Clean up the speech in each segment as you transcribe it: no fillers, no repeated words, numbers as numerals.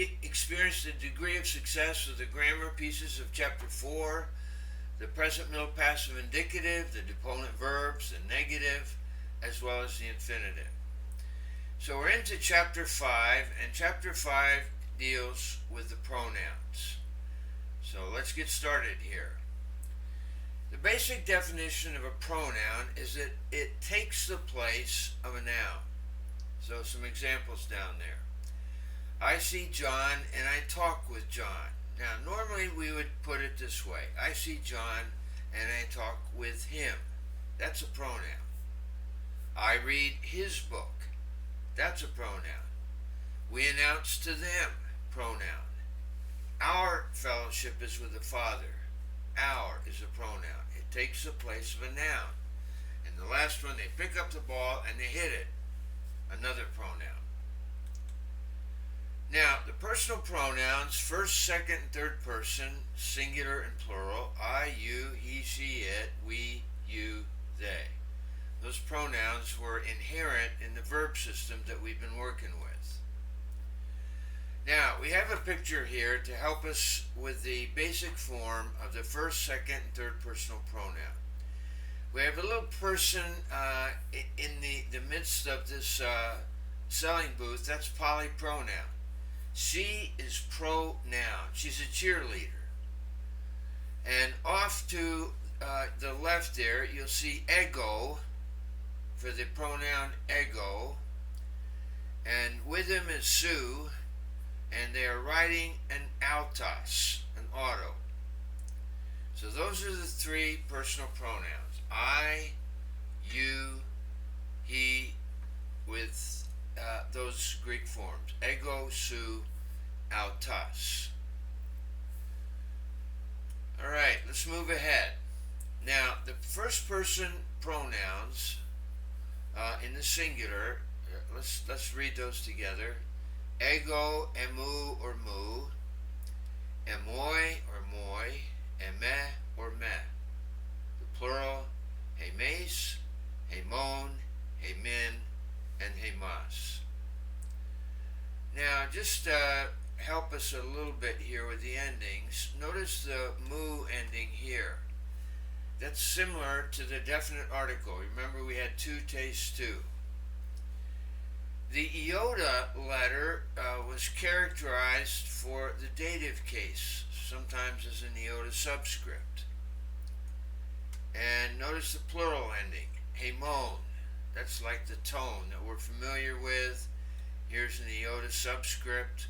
we experienced a degree of success with the grammar pieces of Chapter 4, the present, middle, passive, indicative, the deponent verbs, the negative, as well as the infinitive. So we're into Chapter 5, and Chapter 5 deals with the pronouns. So let's get started here. The basic definition of a pronoun is that it takes the place of a noun. So some examples down there. I see John and I talk with John. Now normally we would put it this way. I see John and I talk with him. That's a pronoun. I read his book. That's a pronoun. We announce to them. Pronoun. Our fellowship is with the Father. Our is a pronoun. It takes the place of a noun. And the last one, they pick up the ball and they hit it. Another pronoun. Now, the personal pronouns, first, second, and third person, singular and plural, I, you, he, she, it, we, you, they. Those pronouns were inherent in the verb system that we've been working with. Now, we have a picture here to help us with the basic form of the first, second, and third personal pronoun. We have a little person in the midst of this selling booth. That's polypronoun. She is pronoun. She's a cheerleader. And off to the left there, you'll see ego for the pronoun ego. And with him is Sue. And they are riding an autos, an auto. So those are the three personal pronouns. I, you, he, with those Greek forms. Ego, Sue, autos. All right, let's move ahead. Now, the first person pronouns in the singular, let's read those together. Ego, emu or mu, emoi or moi, eme or me. The plural, hemes, hemon, hemin, and hemas. Now, just help us a little bit here with the endings. Notice the mu ending here. That's similar to the definite article. Remember, we had tu, tes, tu. The iota letter was characterized for the dative case, sometimes as an iota subscript. And notice the plural ending, hemon. That's like the tone that we're familiar with. Here's an iota subscript,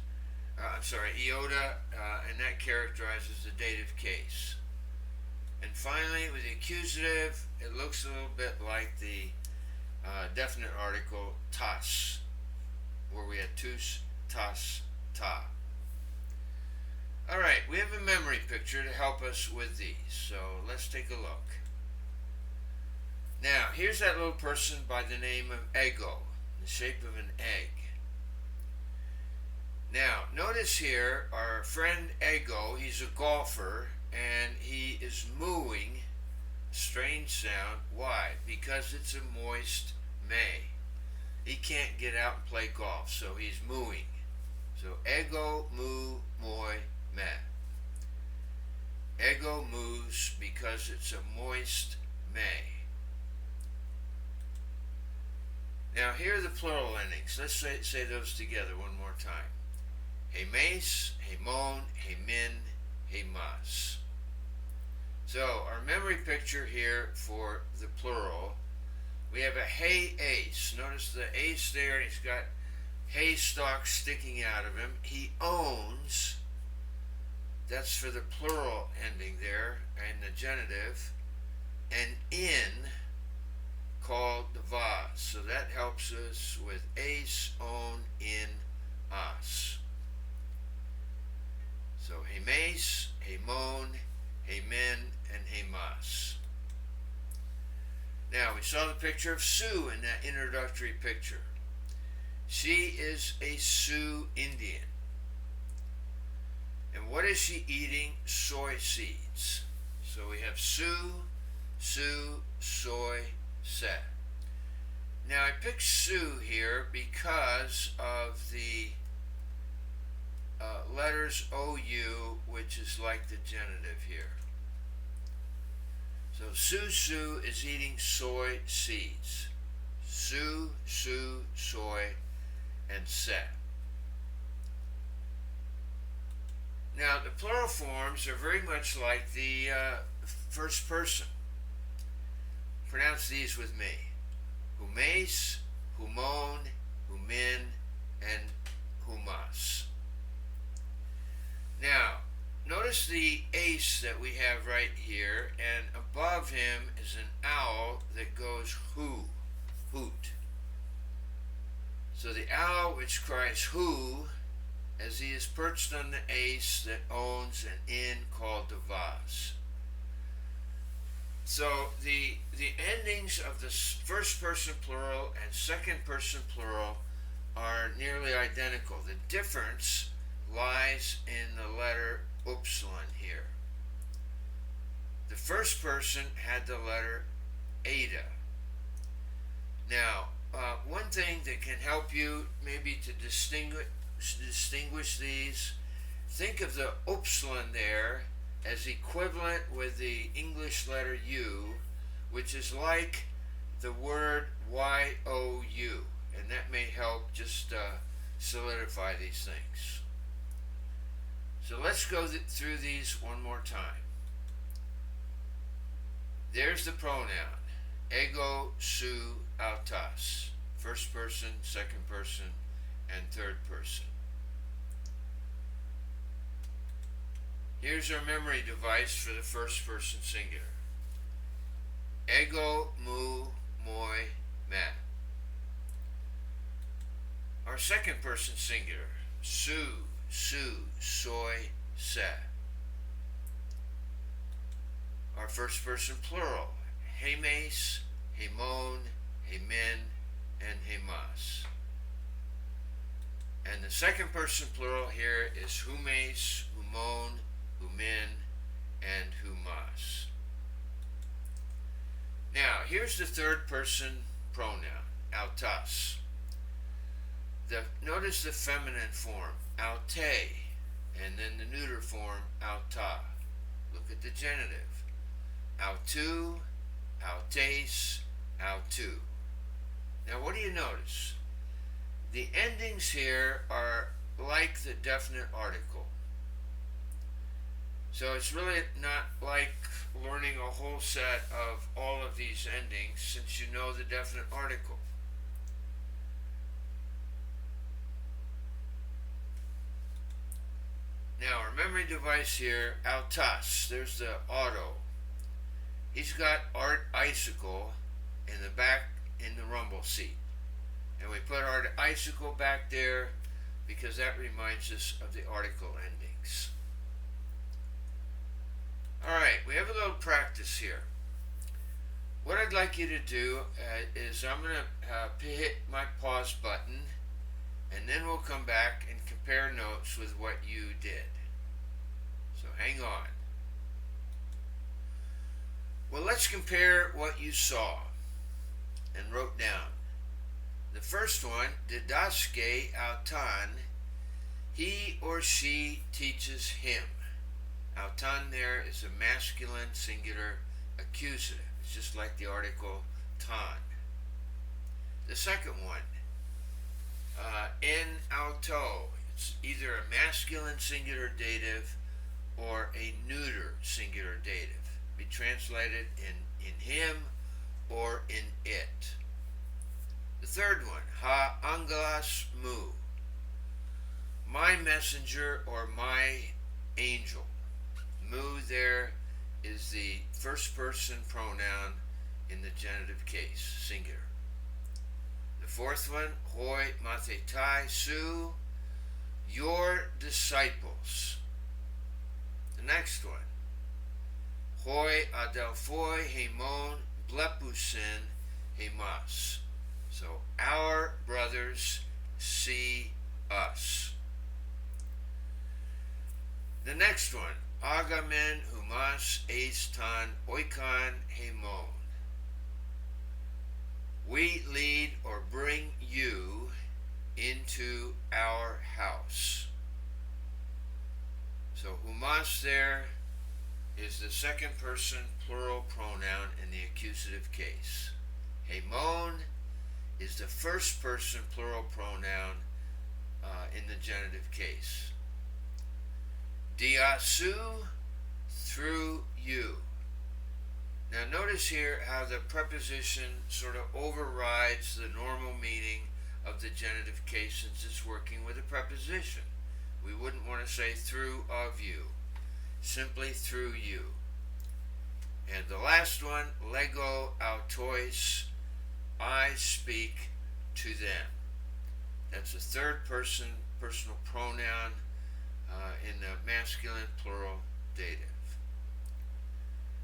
iota, and that characterizes the dative case. And finally, with the accusative, it looks a little bit like the definite article, tas, where we had tus, tas, ta. All right, we have a memory picture to help us with these, so let's take a look. Now, here's that little person by the name of Ego, in the shape of an egg. Now, notice here, our friend Ego, he's a golfer, and he is mooing, strange sound. Why? Because it's a moist May. He can't get out and play golf, so he's mooing. So, ego, moo, moi, me. Ego moos because it's a moist May. Now, here are the plural endings. Let's say those together one more time. Hemes, hemon, hemin, hemas. So, our memory picture here for the plural, we have a hay ace. Notice the ace there, he's got hay stalks sticking out of him. He owns, that's for the plural ending there, and the genitive, and in, called the vase. So that helps us with ace, own, in, us. So hemes, hemon, hemin, and hemas. Now, we saw the picture of Sue in that introductory picture. She is a Sioux Indian. And what is she eating? Soy seeds. So we have Sioux, soy, se. Now, I picked Sioux here because of the letters OU, which is like the genitive here. So Su is eating soy seeds. Su, soy, and se. Now, the plural forms are very much like the first person. Pronounce these with me. Humes, humon, humin, and humas. Now, notice the ace that we have right here, and above him is an owl that goes hoo, hoot. So the owl which cries hoo, as he is perched on the ace that owns an inn called the vase. So the endings of the first person plural and second person plural are nearly identical. The difference lies in the letter upsilon here. The first person had the letter eta. Now, one thing that can help you maybe to distinguish these, think of the upsilon there as equivalent with the English letter U, which is like the word Y-O-U, and that may help just solidify these things. So let's go through these one more time. There's the pronoun, ego, su, autas, first person, second person, and third person. Here's our memory device for the first person singular. Ego, mu, moi, me. Our second person singular. Su, soy, se. Our first person plural. Hemes, hemon, hemen, and hemas. And the second person plural here is humes, humon, humin, and humas. Now, here's the third person pronoun, autas. Notice the feminine form, aute, and then the neuter form, auta. Look at the genitive. Autu, autes, autu. Now, what do you notice? The endings here are like the definite article. So it's really not like learning a whole set of all of these endings since you know the definite article. Now our memory device here, autas, there's the auto. He's got Art Icicle in the back in the rumble seat. And we put Art Icicle back there because that reminds us of the article endings. Alright, we have a little practice here. What I'd like you to do is I'm going to hit my pause button, and then we'll come back and compare notes with what you did. So hang on. Well, let's compare what you saw and wrote down. The first one, didaske autan, he or she teaches him. Autan there is a masculine singular accusative. It's just like the article tan. The second one, en auto. It's either a masculine singular dative or a neuter singular dative. Be translated in him or in it. The third one, ha angelos mu. My messenger or my angel. Mu there is the first person pronoun in the genitive case, singular. The fourth one, hoi mathetai su, your disciples. The next one, hoi adelphoi hemon blepusin hemas. So our brothers see us. The next one, agamen humas eistan oikon hemon. We lead or bring you into our house. So humas there is the second person plural pronoun in the accusative case. Hemon is the first person plural pronoun in the genitive case. Diasu, through you. Now notice here how the preposition sort of overrides the normal meaning of the genitive case since it's working with a preposition. We wouldn't want to say through of you, simply through you. And the last one, lego autois, I speak to them. That's a third person personal pronoun in the masculine plural dative.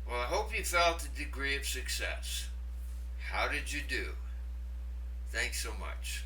Well, I hope you felt a degree of success. How did you do? Thanks so much.